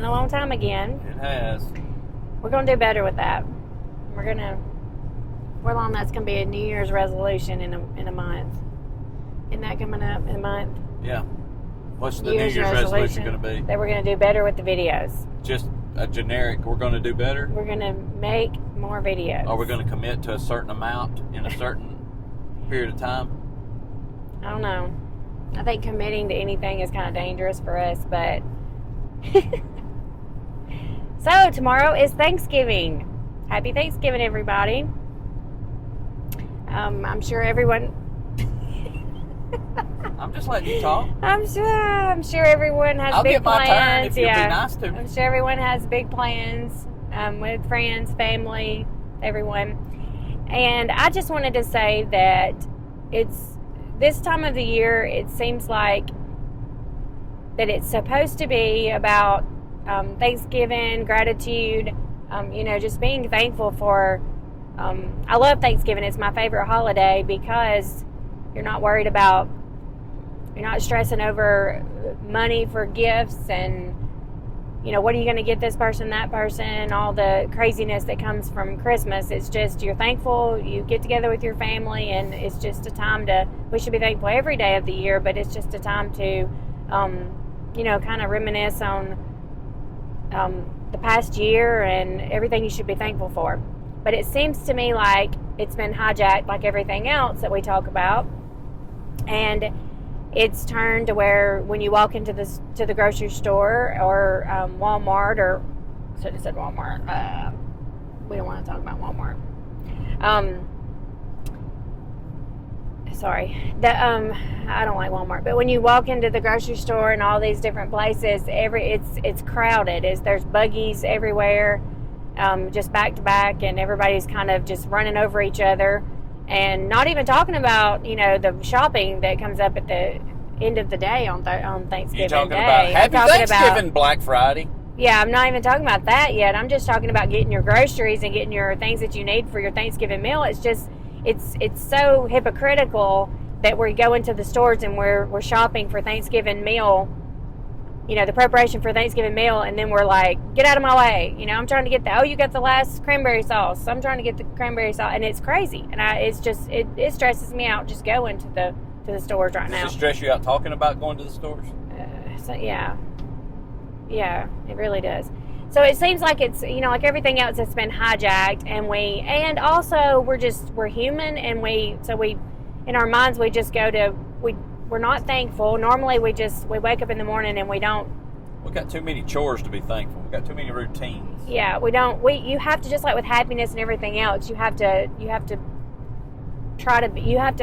a long time again. It has. We're going to do better with that. We're long that's going to be a New Year's resolution in a month. Isn't that coming up in a month? Yeah. What's the New Year's resolution going to be? That we're going to do better with the videos. Just a generic, we're going to do better? We're going to make more videos. Are we going to commit to a certain amount in a certain period of time? I don't know. I think committing to anything is kind of dangerous for us, but... So, tomorrow is Thanksgiving. Happy Thanksgiving, everybody. I'm sure everyone... I'm just letting you talk. I'm sure everyone has big plans. I'll get my turn if you'll be nice to me. I'm sure everyone has big plans with friends, family, everyone. And I just wanted to say that it's this time of the year, it seems like that it's supposed to be about Thanksgiving, gratitude, just being thankful for... I love Thanksgiving. It's my favorite holiday because you're not worried about... You're not stressing over money for gifts and, what are you going to get this person, that person, all the craziness that comes from Christmas. It's just you're thankful, you get together with your family, and it's just a time we should be thankful every day of the year, but it's just a time to, kind of reminisce on the past year and everything you should be thankful for. But it seems to me like it's been hijacked like everything else that we talk about. And it's turned to where when you walk into the grocery store or Walmart, or should have said Walmart. We don't want to talk about Walmart. Sorry, I don't like Walmart. But when you walk into the grocery store and all these different places, it's crowded. There's buggies everywhere, just back to back, and everybody's kind of just running over each other. And not even talking about, the shopping that comes up at the end of the day on Thanksgiving You're talking Day. about Happy Thanksgiving, Black Friday. Yeah, I'm not even talking about that yet. I'm just talking about getting your groceries and getting your things that you need for your Thanksgiving meal. It's just, it's so hypocritical that we go into the stores and we're shopping for Thanksgiving meal, the preparation for Thanksgiving meal, and then we're like, get out of my way. I'm trying to get you got the last cranberry sauce. I'm trying to get the cranberry sauce, and it's crazy. And it stresses me out just going to the stores right now. Does it stress you out talking about going to the stores? Yeah, it really does. So it seems like it's, like everything else that's been hijacked, and also we're human, and we in our minds, we just go to, we're not thankful. Normally we wake up in the morning and we got too many chores to be thankful. We got too many routines. Yeah, you have to, just like with happiness and everything else, you have to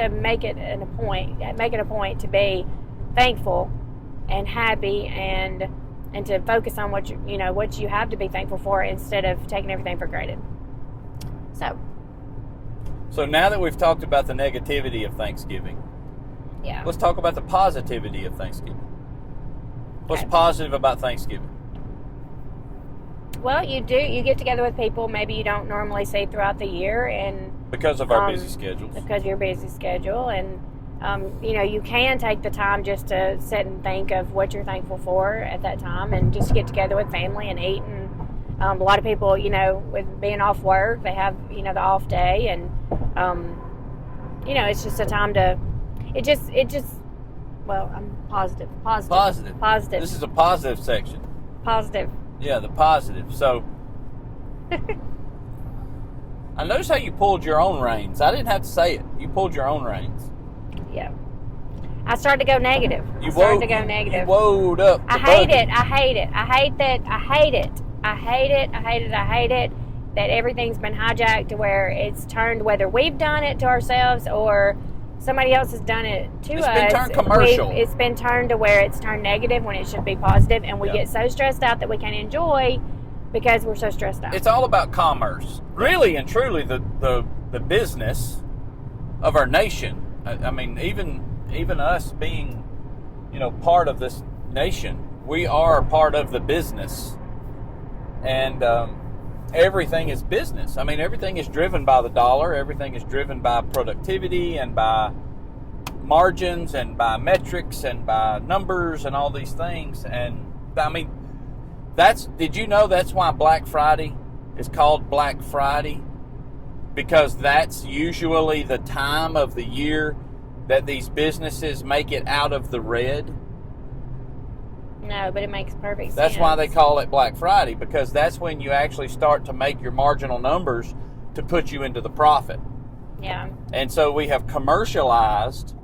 make it a point to be thankful and happy and to focus on what you have to be thankful for instead of taking everything for granted. So now that we've talked about the negativity of Thanksgiving, yeah, let's talk about the positivity of Thanksgiving. What's Okay. positive about Thanksgiving? Well, you get together with people maybe you don't normally see throughout the year, and Because of our busy schedules. Because of your busy schedule, and you can take the time just to sit and think of what you're thankful for at that time, and just get together with family and eat. And a lot of people, with being off work, they have the off day, and it's just a time to. It just. Well, I'm positive. Positive. This is a positive section. Positive. Yeah, the positive. So, I noticed how you pulled your own reins. I didn't have to say it. You pulled your own reins. Yeah. I started to go negative. You woed up. I hate it that everything's been hijacked to where it's turned, whether we've done it to ourselves or somebody else has done it to us. It's been turned commercial. It's been turned to where it's turned negative when it should be positive, and we get so stressed out that we can't enjoy because we're so stressed out. It's all about commerce. Really and truly the business of our nation. I mean, even us being, part of this nation, we are part of the business. And everything is business. I mean, everything is driven by the dollar. Everything is driven by productivity and by margins and by metrics and by numbers and all these things. And I mean, Did you know that's why Black Friday is called Black Friday? Because that's usually the time of the year that these businesses make it out of the red. No, but it makes perfect sense. That's why they call it Black Friday, because that's when you actually start to make your marginal numbers to put you into the profit. Yeah. And so we have commercialized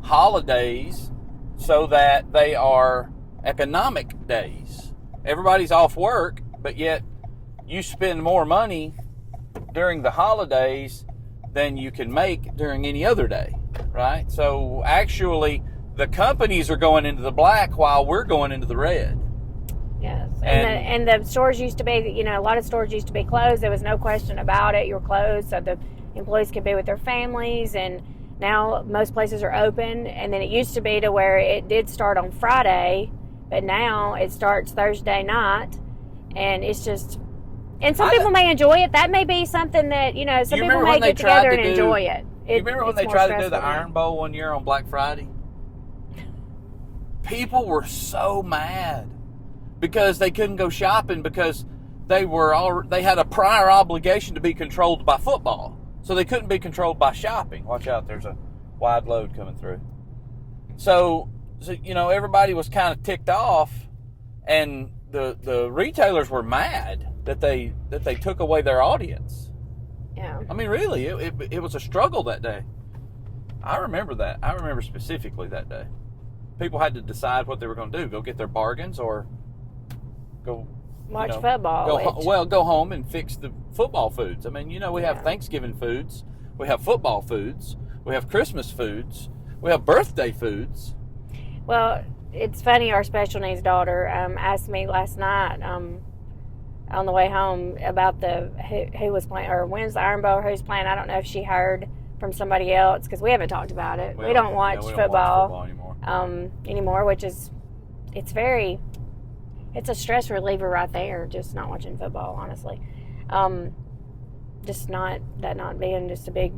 holidays so that they are economic days. Everybody's off work, but yet you spend more money during the holidays than you can make during any other day, right? So actually, the companies are going into the black while we're going into the red. Yes. And the stores used to be, a lot of stores used to be closed. There was no question about it. You were closed so the employees could be with their families. And now most places are open. And then it used to be to where it did start on Friday, but now it starts Thursday night. And it's just, and some people may enjoy it. That may be something that, some people may get together and enjoy it. You remember when they tried to do the Iron Bowl one year on Black Friday? People were so mad because they couldn't go shopping because they had a prior obligation to be controlled by football. So they couldn't be controlled by shopping. Watch out, there's a wide load coming through. So everybody was kind of ticked off, and the retailers were mad that they took away their audience. Yeah. I mean, really, it was a struggle that day. I remember that. I remember specifically that day. People had to decide what they were going to do: go get their bargains or go watch football. Go home and fix the football foods. I mean, we have Thanksgiving foods, we have football foods, we have Christmas foods, we have birthday foods. Well, it's funny. Our special needs daughter asked me last night on the way home about who was playing or when's the Iron Bowl or who's playing. I don't know if she heard from somebody else because we haven't talked about it. We don't watch football anymore, which is it's a stress reliever right there. Just not watching football, honestly. Just not being just a big,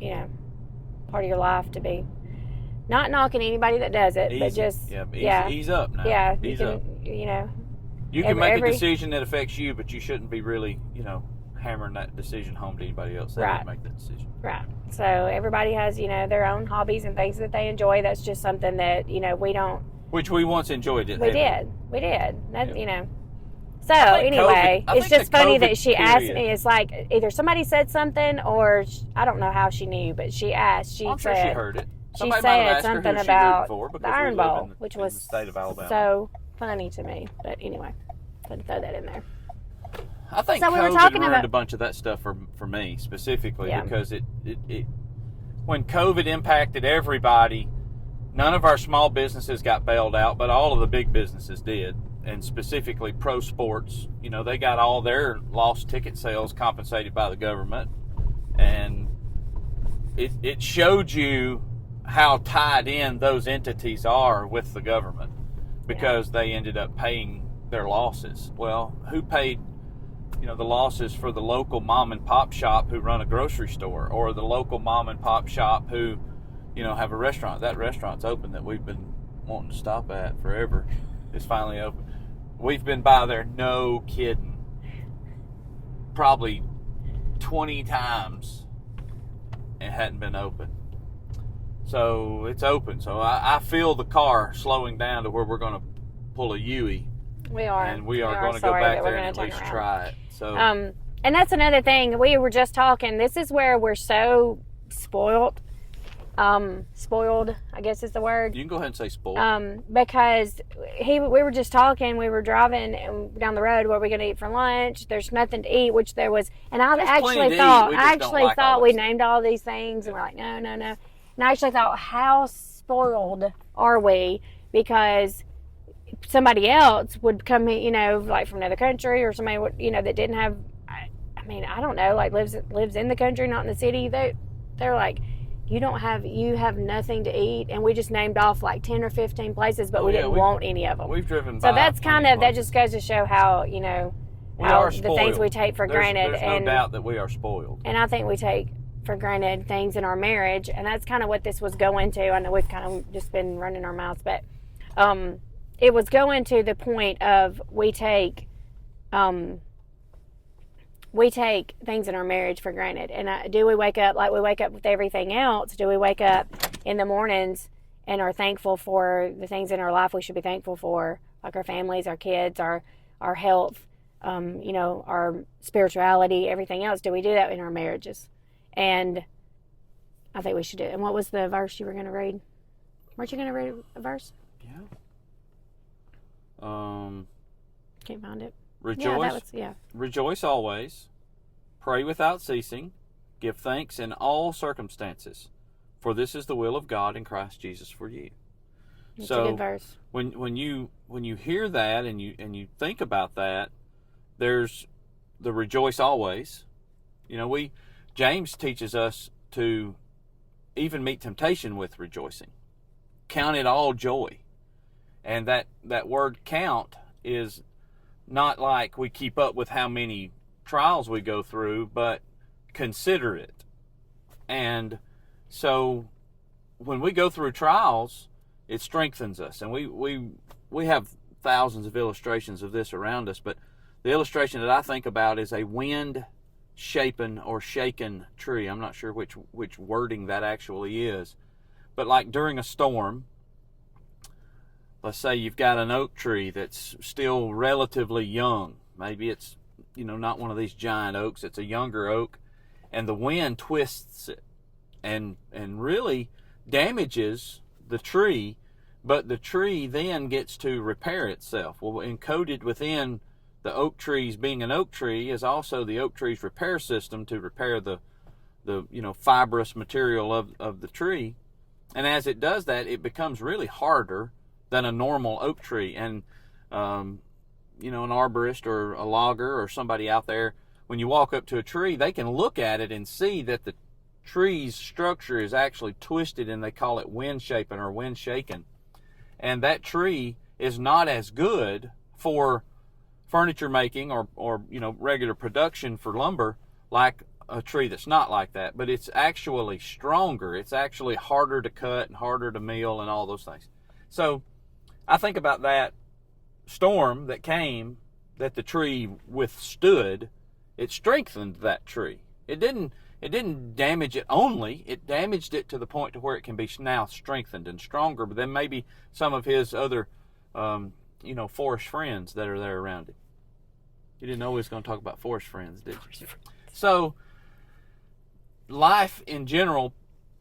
part of your life to be. Not knocking anybody that does it, but just ease up now. Yeah, ease up. You can make a decision that affects you, but you shouldn't be really, hammering that decision home to anybody else. They didn't make that decision. Right. So everybody has, their own hobbies and things that they enjoy. That's just something that, we don't. Which we once enjoyed it. We did. That, So anyway, it's just funny that she asked me. It's like either somebody said something or I don't know how she knew, but she asked. I'm sure she heard it. She said something about the Iron Bowl, which was state of Alabama. So funny to me. But anyway, couldn't throw that in there. I think COVID ruined a bunch of that stuff for me specifically because it when COVID impacted everybody, none of our small businesses got bailed out, but all of the big businesses did, and specifically pro sports. They got all their lost ticket sales compensated by the government, and it showed you how tied in those entities are with the government because they ended up paying their losses. Well, who paid the losses for the local mom and pop shop who run a grocery store, or the local mom and pop shop who have a restaurant? That restaurant's open that we've been wanting to stop at forever. It's finally open. We've been by there, no kidding, probably 20 times and hadn't been open. So it's open. So I feel the car slowing down to where we're going to pull a U-ey. We are. And we are going to go back there and at least try it. So, and that's another thing. We were just talking. This is where we're so spoiled. Spoiled, I guess is the word. You can go ahead and say spoiled. Because we were just talking. We were driving down the road. What are we going to eat for lunch? There's nothing to eat, which there was. And I actually thought we named all these things, and we're like, no. And I actually thought, how spoiled are we? Because somebody else would come in, like from another country, or somebody would, that didn't have. I don't know, like lives in the country, not in the city. They're like, you have nothing to eat, and we just named off like 10 or 15 places, but we didn't want any of them. We've driven by. So that's that just goes to show how how the things we take for granted. There's no doubt that we are spoiled. And I think we take for granted things in our marriage, and that's kind of what this was going to. I know we've kind of just been running our mouths, but it was going to the point of we take things in our marriage for granted. And do we wake up like we wake up with everything else? Do we wake up in the mornings and are thankful for the things in our life we should be thankful for, like our families, our kids, our health, our spirituality, everything else? Do we do that in our marriages? And I think we should do it. And what was the verse you were going to read? Weren't you going to read a verse? Yeah. Can't find it. Rejoice. Rejoice always. Pray without ceasing. Give thanks in all circumstances, for this is the will of God in Christ Jesus for you. It's a good verse. When you hear that and you think about that, there's the rejoice always. James teaches us to even meet temptation with rejoicing. Count it all joy. And that word count is not like we keep up with how many trials we go through, but consider it. And so when we go through trials, it strengthens us. And we have thousands of illustrations of this around us, but the illustration that I think about is a wind-shapen or shaken tree. I'm not sure which wording that actually is. But like during a storm, let's say you've got an oak tree that's still relatively young. Maybe it's, not one of these giant oaks. It's a younger oak. And the wind twists it and really damages the tree. But the tree then gets to repair itself. Well, encoded within the oak trees being an oak tree is also the oak tree's repair system to repair the fibrous material of the tree. And as it does that, it becomes really harder than a normal oak tree. And, an arborist or a logger or somebody out there, when you walk up to a tree, they can look at it and see that the tree's structure is actually twisted, and they call it wind-shapen or wind-shaken. And that tree is not as good for furniture making or regular production for lumber like a tree that's not like that. But it's actually stronger. It's actually harder to cut and harder to mill and all those things. So I think about that storm that came, that the tree withstood. It strengthened that tree. It didn't damage it only. It damaged it to the point to where it can be now strengthened and stronger. But then maybe some of his other, forest friends that are there around it. You didn't know we was going to talk about forest friends, did you? So life in general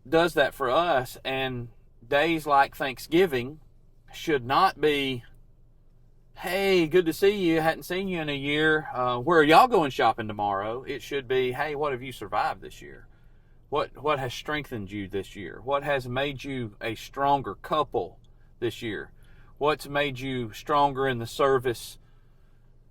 does that for us, and days like Thanksgiving should not be, hey, good to see you, hadn't seen you in a year, where are y'all going shopping tomorrow? It should be, hey, what have you survived this year? What has strengthened you this year? What has made you a stronger couple this year? What's made you stronger in the service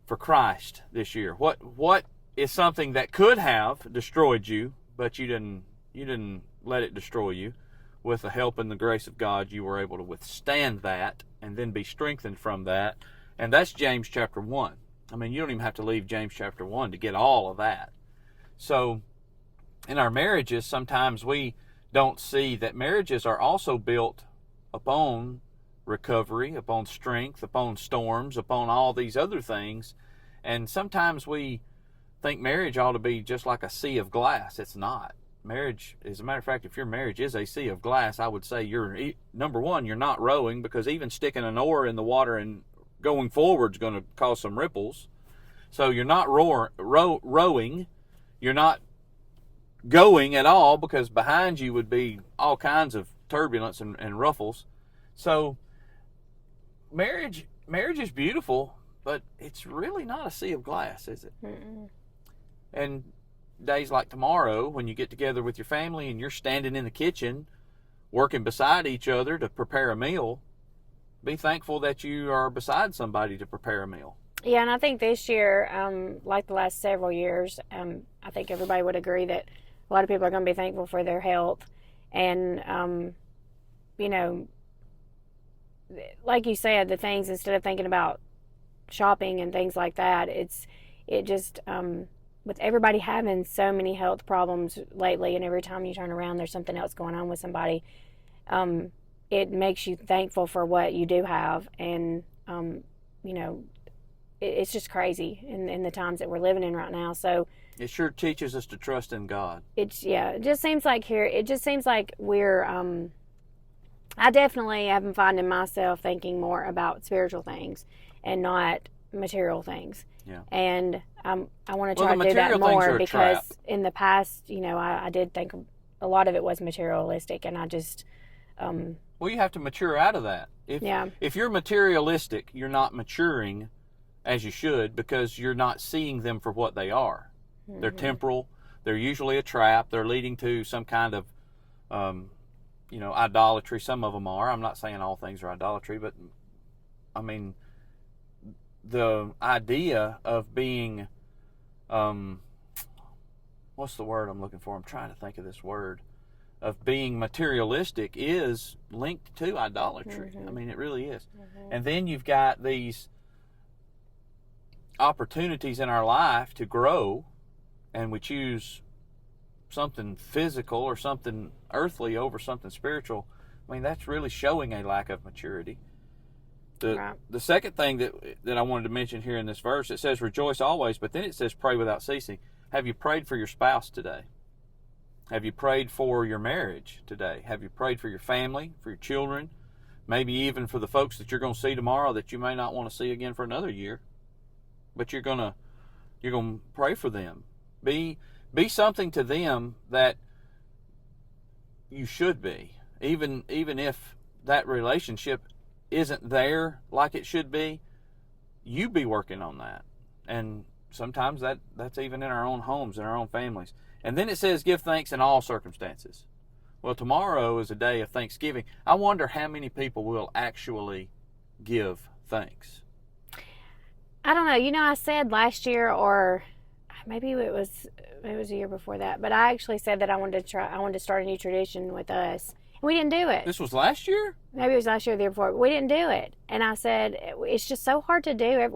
for Christ this year? What is something that could have destroyed you, but you didn't let it destroy you? With the help and the grace of God, you were able to withstand that and then be strengthened from that. And that's James chapter 1. I mean, you don't even have to leave James chapter 1 to get all of that. So in our marriages, sometimes we don't see that marriages are also built upon recovery, upon strength, upon storms, upon all these other things. And sometimes we think marriage ought to be just like a sea of glass. It's not. Marriage, as a matter of fact, if your marriage is a sea of glass, I would say number one, you're not rowing, because even sticking an oar in the water and going forward is going to cause some ripples. So you're not rowing. You're not going at all, because behind you would be all kinds of turbulence and ruffles. So marriage is beautiful, but it's really not a sea of glass, is it? Mm-mm. And days like tomorrow, when you get together with your family and you're standing in the kitchen working beside each other to prepare a meal, be thankful that you are beside somebody to prepare a meal. Yeah, and I think this year, like the last several years, I think everybody would agree that a lot of people are going to be thankful for their health. And, like you said, the things, instead of thinking about shopping and things like that, with everybody having so many health problems lately, and every time you turn around there's something else going on with somebody, it makes you thankful for what you do have. And you know, it's just crazy in the times that we're living in right now. So it sure teaches us to trust in God. It just seems like we're, I definitely have been finding myself thinking more about spiritual things and not material things. Yeah. And I want to try to do that more, because in the past, you know, I did think a lot of it was materialistic, and I just... well, you have to mature out of that. If you're materialistic, you're not maturing as you should, because you're not seeing them for what they are. Mm-hmm. They're temporal. They're usually a trap. They're leading to some kind of, idolatry. Some of them are. I'm not saying all things are idolatry, but I mean, the idea of being, what's the word I'm looking for? I'm trying to think of this word. Of being materialistic is linked to idolatry. Mm-hmm. I mean, it really is. Mm-hmm. And then you've got these opportunities in our life to grow, and we choose something physical or something earthly over something spiritual. I mean, that's really showing a lack of maturity. The second thing that I wanted to mention here in this verse, it says rejoice always, but then it says pray without ceasing. Have you prayed for your spouse today? Have you prayed for your marriage today? Have you prayed for your family, for your children, maybe even for the folks that you're going to see tomorrow that you may not want to see again for another year? But you're gonna pray for them. Be something to them that you should be, even if that relationship isn't there like it should be. You be working on that, and sometimes that's even in our own homes, in our own families. And then it says, give thanks in all circumstances. Well, tomorrow is a day of Thanksgiving. I wonder how many people will actually give thanks. I don't know. You know, I said last year, or maybe it was a year before that, but I actually said that I wanted to start a new tradition with us. And we didn't do it. This was last year? Maybe it was last year or the year before, but we didn't do it. And I said, it's just so hard to do.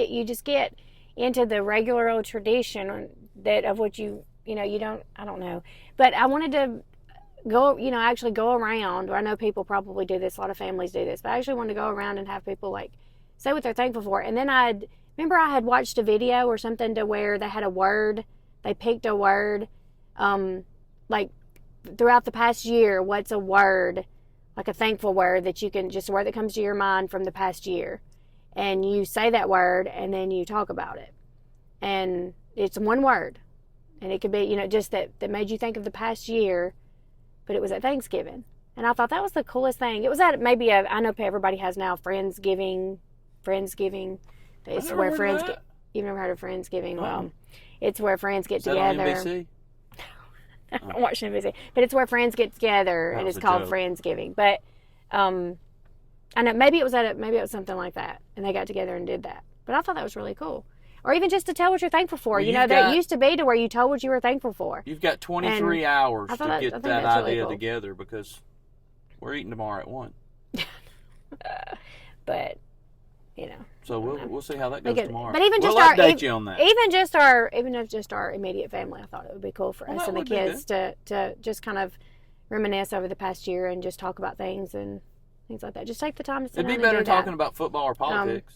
You just get into the regular old tradition that of what you don't, I don't know. But I wanted to actually go around, or I know people probably do this, a lot of families do this, but I actually wanted to go around and have people like say what they're thankful for. And then I had watched a video or something to where they had a word, they picked a word, like throughout the past year, what's a word, like a thankful word that you can, just a word that comes to your mind from the past year. And you say that word and then you talk about it. And it's one word. And it could be, just that made you think of the past year, but it was at Thanksgiving. And I thought that was the coolest thing. It was at maybe I know everybody has now Friendsgiving. It's where friends get, you've never heard of Friendsgiving? Well, it's where friends get together. Is that on NBC? I don't watch NBC. But it's where friends get together, and it's called Friendsgiving. But I know maybe it was something like that, and they got together and did that. But I thought that was really cool. Or even just to tell what you're thankful for. Well, that used to be to where you told what you were thankful for. You've got 23 hours to get that idea really cool. together, because we're eating tomorrow at 1. But, So we'll see how that goes tomorrow. But even just we'll update you on that. Even if just our immediate family, I thought it would be cool for us and the kids to just kind of reminisce over the past year and just talk about things and things like that. Just take the time to sit down and do that. It'd be better talking about football or politics.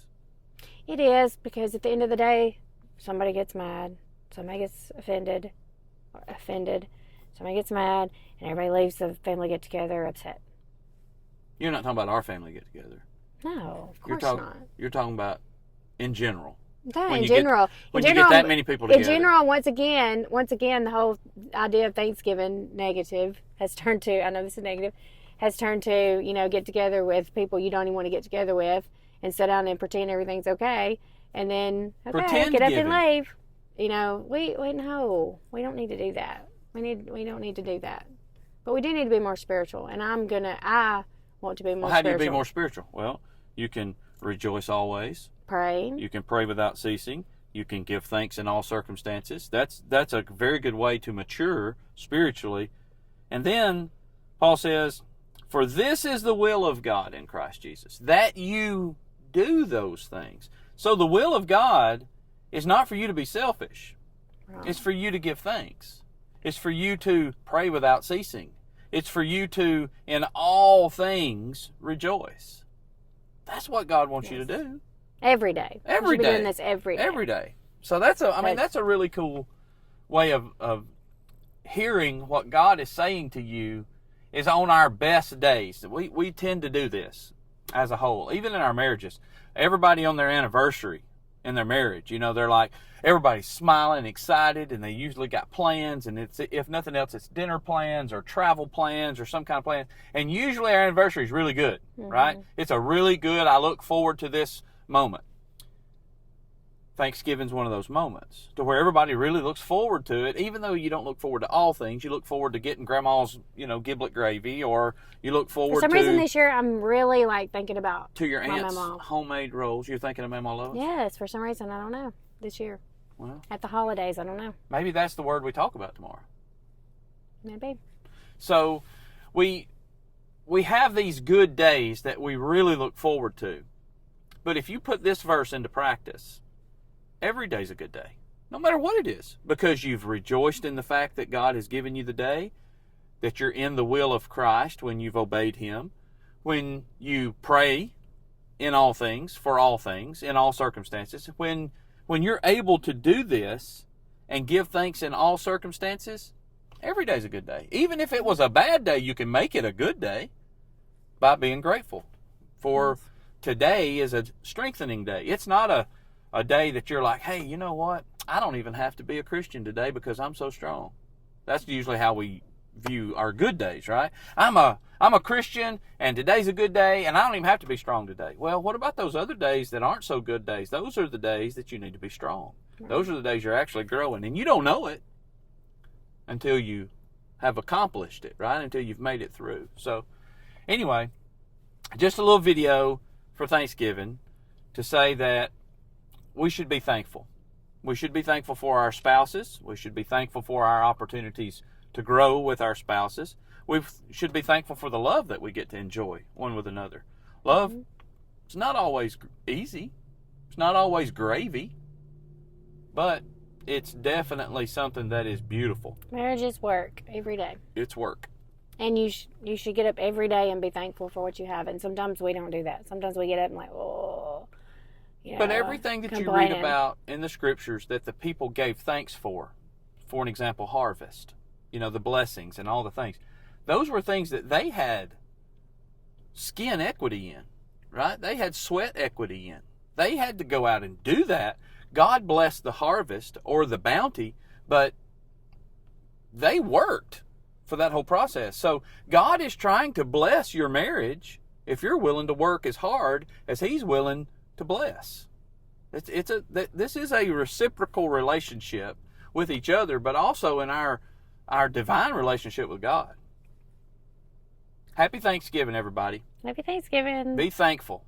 It is, because at the end of the day, somebody gets mad, somebody gets offended, somebody gets mad, and everybody leaves the family get together upset. You're not talking about our family get together. No, of course not. You're talking about in general. No, in general. When you get that many people together. In general, once again, the whole idea of Thanksgiving has turned to, get together with people you don't even want to get together with and sit down and pretend everything's okay. And then, get up and leave. No, we don't need to do that. We don't need to do that. But we do need to be more spiritual. And I want to be more spiritual. How do you be more spiritual? Well, you can rejoice always. Pray. You can pray without ceasing. You can give thanks in all circumstances. That's a very good way to mature spiritually. And then Paul says, for this is the will of God in Christ Jesus, that you do those things. So the will of God is not for you to be selfish. Right. It's for you to give thanks. It's for you to pray without ceasing. It's for you to, in all things, rejoice. That's what God wants you Yes. to do. Every day. Every We should be day. doing this every day. Every day. So that's a really cool way of hearing what God is saying to you is on our best days. We tend to do this as a whole, even in our marriages. Everybody on their anniversary in their marriage, they're like, everybody's smiling, excited, and they usually got plans, and it's, if nothing else, it's dinner plans or travel plans or some kind of plan. And usually our anniversary is really good, right? It's a really good, I look forward to this moment. Thanksgiving's one of those moments to where everybody really looks forward to it, even though you don't look forward to all things. You look forward to getting grandma's, giblet gravy, or you look forward For some to reason this year, I'm really thinking about to your my aunt's mama. homemade rolls. You're thinking of Mama Lois? Yes, for some reason, I don't know. This year. Well, At the holidays, I don't know. maybe that's the word we talk about tomorrow. Maybe. So we have these good days that we really look forward to. But if you put this verse into practice, every day's a good day, no matter what it is, because you've rejoiced in the fact that God has given you the day, that you're in the will of Christ when you've obeyed Him, when you pray in all things, for all things, in all circumstances, when you're able to do this and give thanks in all circumstances, every day's a good day. Even if it was a bad day, you can make it a good day by being grateful. For today is a strengthening day. It's not a day that you're like, hey, you know what? I don't even have to be a Christian today because I'm so strong. That's usually how we view our good days, right? I'm a Christian, and today's a good day, and I don't even have to be strong today. Well, what about those other days that aren't so good days? Those are the days that you need to be strong. Those are the days you're actually growing, and you don't know it until you have accomplished it, right? Until you've made it through. So anyway, just a little video for Thanksgiving to say that we should be thankful. We should be thankful for our spouses. We should be thankful for our opportunities to grow with our spouses. We should be thankful for the love that we get to enjoy one with another. Love, it's not always easy. It's not always gravy. But it's definitely something that is beautiful. Marriage is work every day. It's work. And you should get up every day and be thankful for what you have. And sometimes we don't do that. Sometimes we get up and But everything that you read about in the scriptures that the people gave thanks for an example, harvest, the blessings and all the things, those were things that they had skin equity in, right? They had sweat equity in. They had to go out and do that. God blessed the harvest or the bounty, but they worked for that whole process. So God is trying to bless your marriage if you're willing to work as hard as He's willing to bless. This is a reciprocal relationship with each other, but also in our divine relationship with God. Happy Thanksgiving, everybody. Happy Thanksgiving. Be thankful.